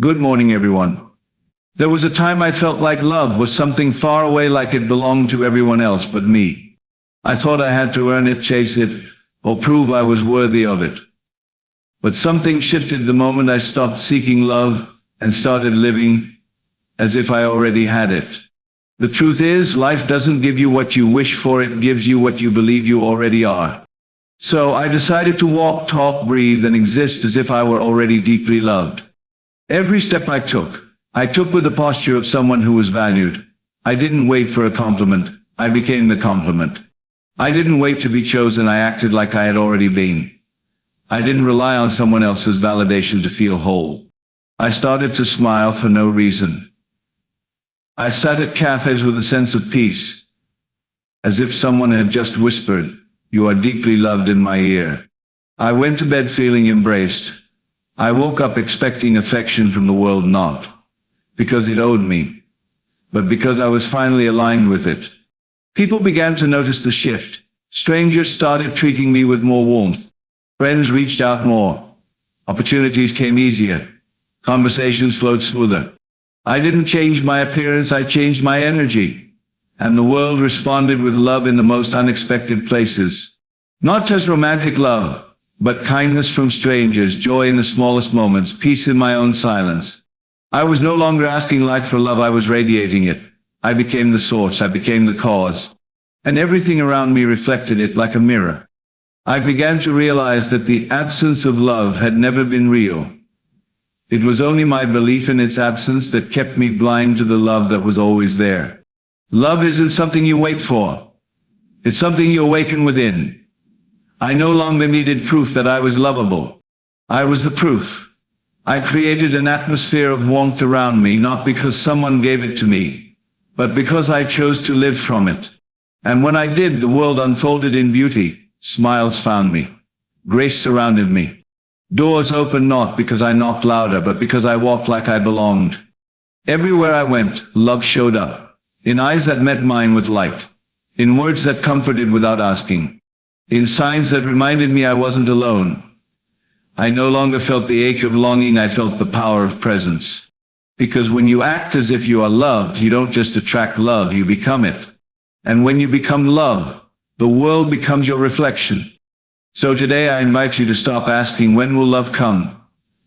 Good morning, everyone. There was a time I felt like love was something far away, like it belonged to everyone else but me. I thought I had to earn it, chase it, or prove I was worthy of it. But something shifted the moment I stopped seeking love and started living as if I already had it. The truth is, life doesn't give you what you wish for, it gives you what you believe you already are. So I decided to walk, talk, breathe, and exist as if I were already deeply loved. Every step I took with the posture of someone who was valued. I didn't wait for a compliment, I became the compliment. I didn't wait to be chosen, I acted like I had already been. I didn't rely on someone else's validation to feel whole. I started to smile for no reason. I sat at cafes with a sense of peace, as if someone had just whispered, "You are deeply loved," in my ear. I went to bed feeling embraced. I woke up expecting affection from the world, not because it owed me, but because I was finally aligned with it. People began to notice the shift. Strangers started treating me with more warmth. Friends reached out more. Opportunities came easier. Conversations flowed smoother. I didn't change my appearance, I changed my energy. And the world responded with love in the most unexpected places. Not just romantic love, but kindness from strangers, joy in the smallest moments, peace in my own silence. I was no longer asking life for love, I was radiating it. I became the source, I became the cause. And everything around me reflected it like a mirror. I began to realize that the absence of love had never been real. It was only my belief in its absence that kept me blind to the love that was always there. Love isn't something you wait for. It's something you awaken within. I no longer needed proof that I was lovable. I was the proof. I created an atmosphere of warmth around me, not because someone gave it to me, but because I chose to live from it. And when I did, the world unfolded in beauty. Smiles found me. Grace surrounded me. Doors opened not because I knocked louder, but because I walked like I belonged. Everywhere I went, love showed up. In eyes that met mine with light. In words that comforted without asking. In signs that reminded me I wasn't alone. I no longer felt the ache of longing, I felt the power of presence. Because when you act as if you are loved, you don't just attract love, you become it. And when you become love, the world becomes your reflection. So today I invite you to stop asking, when will love come?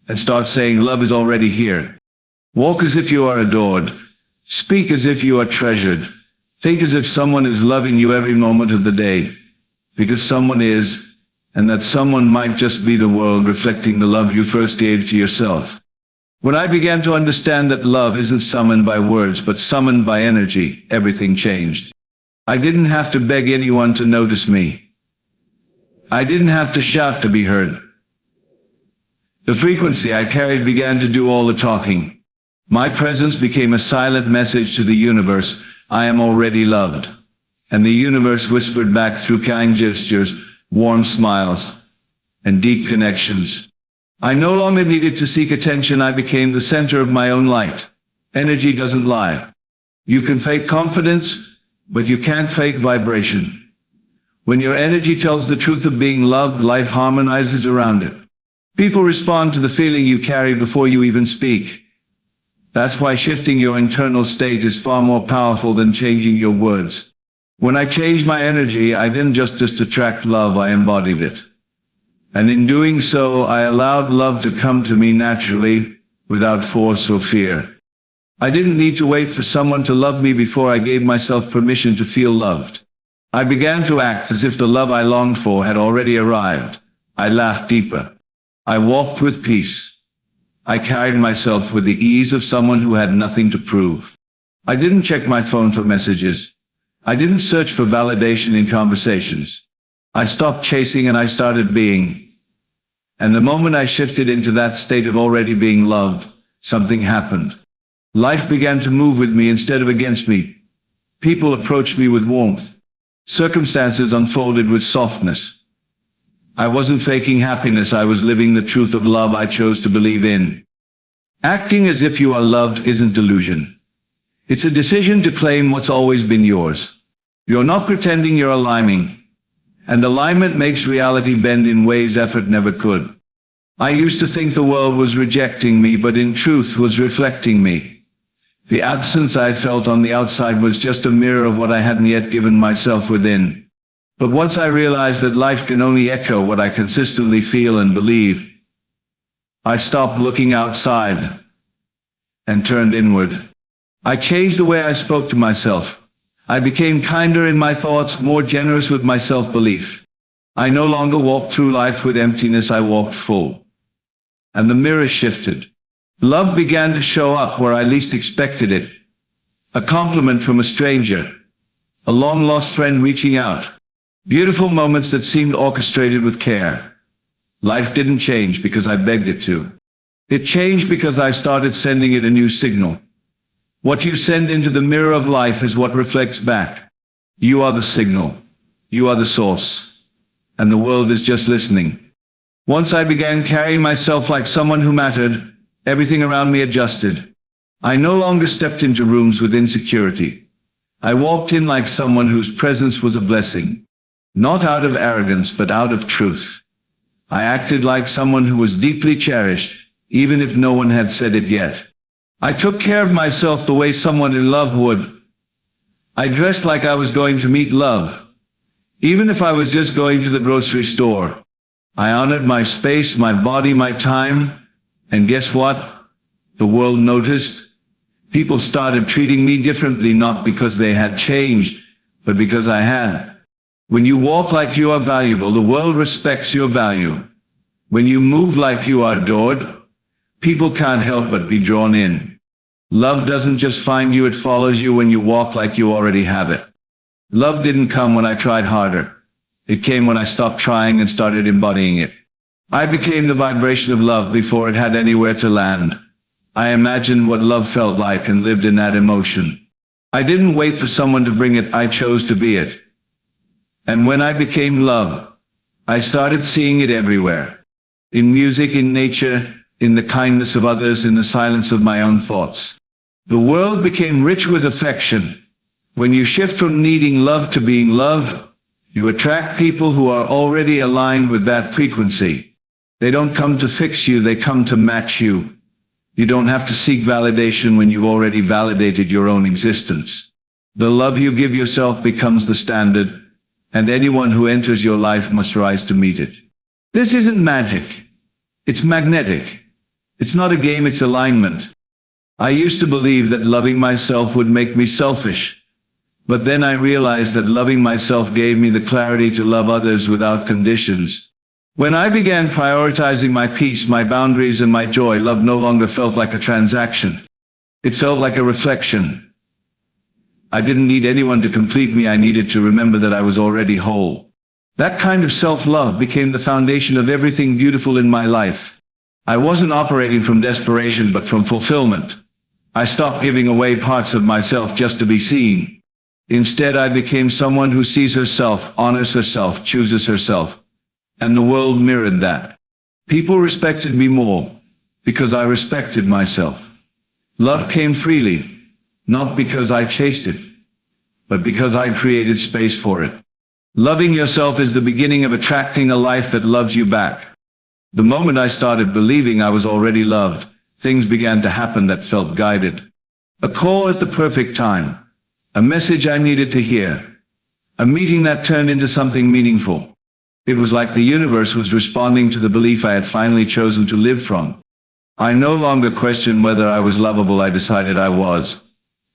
And start saying, love is already here. Walk as if you are adored. Speak as if you are treasured. Think as if someone is loving you every moment of the day. Because someone is, and that someone might just be the world reflecting the love you first gave to yourself. When I began to understand that love isn't summoned by words, but summoned by energy, everything changed. I didn't have to beg anyone to notice me. I didn't have to shout to be heard. The frequency I carried began to do all the talking. My presence became a silent message to the universe, I am already loved. And the universe whispered back through kind gestures, warm smiles, and deep connections. I no longer needed to seek attention, I became the center of my own light. Energy doesn't lie. You can fake confidence, but you can't fake vibration. When your energy tells the truth of being loved, life harmonizes around it. People respond to the feeling you carry before you even speak. That's why shifting your internal state is far more powerful than changing your words. When I changed my energy, I didn't just attract love, I embodied it. And in doing so, I allowed love to come to me naturally, without force or fear. I didn't need to wait for someone to love me before I gave myself permission to feel loved. I began to act as if the love I longed for had already arrived. I laughed deeper. I walked with peace. I carried myself with the ease of someone who had nothing to prove. I didn't check my phone for messages. I didn't search for validation in conversations. I stopped chasing and I started being. And the moment I shifted into that state of already being loved, something happened. Life began to move with me instead of against me. People approached me with warmth. Circumstances unfolded with softness. I wasn't faking happiness, I was living the truth of love I chose to believe in. Acting as if you are loved isn't delusion. It's a decision to claim what's always been yours. You're not pretending, you're aligning. And alignment makes reality bend in ways effort never could. I used to think the world was rejecting me, but in truth was reflecting me. The absence I felt on the outside was just a mirror of what I hadn't yet given myself within. But once I realized that life can only echo what I consistently feel and believe, I stopped looking outside and turned inward. I changed the way I spoke to myself. I became kinder in my thoughts, more generous with my self-belief. I no longer walked through life with emptiness, I walked full. And the mirror shifted. Love began to show up where I least expected it. A compliment from a stranger. A long-lost friend reaching out. Beautiful moments that seemed orchestrated with care. Life didn't change because I begged it to. It changed because I started sending it a new signal. What you send into the mirror of life is what reflects back. You are the signal. You are the source. And the world is just listening. Once I began carrying myself like someone who mattered, everything around me adjusted. I no longer stepped into rooms with insecurity. I walked in like someone whose presence was a blessing. Not out of arrogance, but out of truth. I acted like someone who was deeply cherished, even if no one had said it yet. I took care of myself the way someone in love would. I dressed like I was going to meet love, even if I was just going to the grocery store. I honored my space, my body, my time, and guess what? The world noticed. People started treating me differently, not because they had changed, but because I had. When you walk like you are valuable, the world respects your value. When you move like you are adored, people can't help but be drawn in. Love doesn't just find you, it follows you when you walk like you already have it. Love didn't come when I tried harder. It came when I stopped trying and started embodying it. I became the vibration of love before it had anywhere to land. I imagined what love felt like and lived in that emotion. I didn't wait for someone to bring it, I chose to be it. And when I became love, I started seeing it everywhere. In music, in nature, in the kindness of others, in the silence of my own thoughts. The world became rich with affection. When you shift from needing love to being loved, you attract people who are already aligned with that frequency. They don't come to fix you, they come to match you. You don't have to seek validation when you've already validated your own existence. The love you give yourself becomes the standard, and anyone who enters your life must rise to meet it. This isn't magic. It's magnetic. It's not a game, it's alignment. I used to believe that loving myself would make me selfish. But then I realized that loving myself gave me the clarity to love others without conditions. When I began prioritizing my peace, my boundaries, and my joy, love no longer felt like a transaction. It felt like a reflection. I didn't need anyone to complete me, I needed to remember that I was already whole. That kind of self-love became the foundation of everything beautiful in my life. I wasn't operating from desperation, but from fulfillment. I stopped giving away parts of myself just to be seen. Instead, I became someone who sees herself, honors herself, chooses herself. And the world mirrored that. People respected me more because I respected myself. Love came freely, not because I chased it, but because I created space for it. Loving yourself is the beginning of attracting a life that loves you back. The moment I started believing I was already loved, things began to happen that felt guided. A call at the perfect time. A message I needed to hear. A meeting that turned into something meaningful. It was like the universe was responding to the belief I had finally chosen to live from. I no longer questioned whether I was lovable, I decided I was.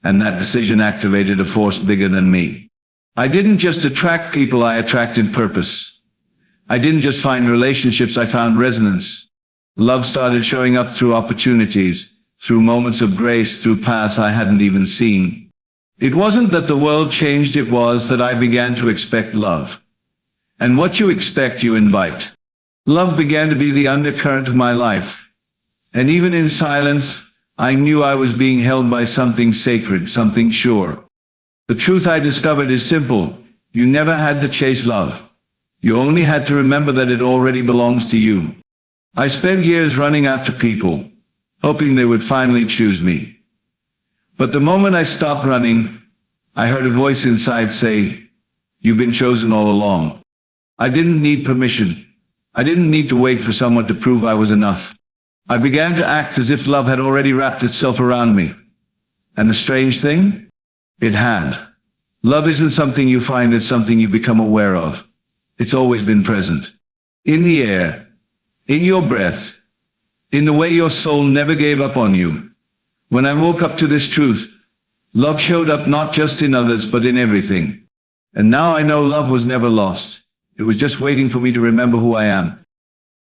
And that decision activated a force bigger than me. I didn't just attract people, I attracted purpose. I didn't just find relationships, I found resonance. Love started showing up through opportunities, through moments of grace, through paths I hadn't even seen. It wasn't that the world changed, it was that I began to expect love. And what you expect, you invite. Love began to be the undercurrent of my life. And even in silence, I knew I was being held by something sacred, something sure. The truth I discovered is simple. You never had to chase love. You only had to remember that it already belongs to you. I spent years running after people, hoping they would finally choose me. But the moment I stopped running, I heard a voice inside say, "You've been chosen all along." I didn't need permission. I didn't need to wait for someone to prove I was enough. I began to act as if love had already wrapped itself around me. And the strange thing? It had. Love isn't something you find, it's something you become aware of. It's always been present. In the air, in your breath, in the way your soul never gave up on you. When I woke up to this truth, love showed up not just in others but in everything. And now I know love was never lost. It was just waiting for me to remember who I am.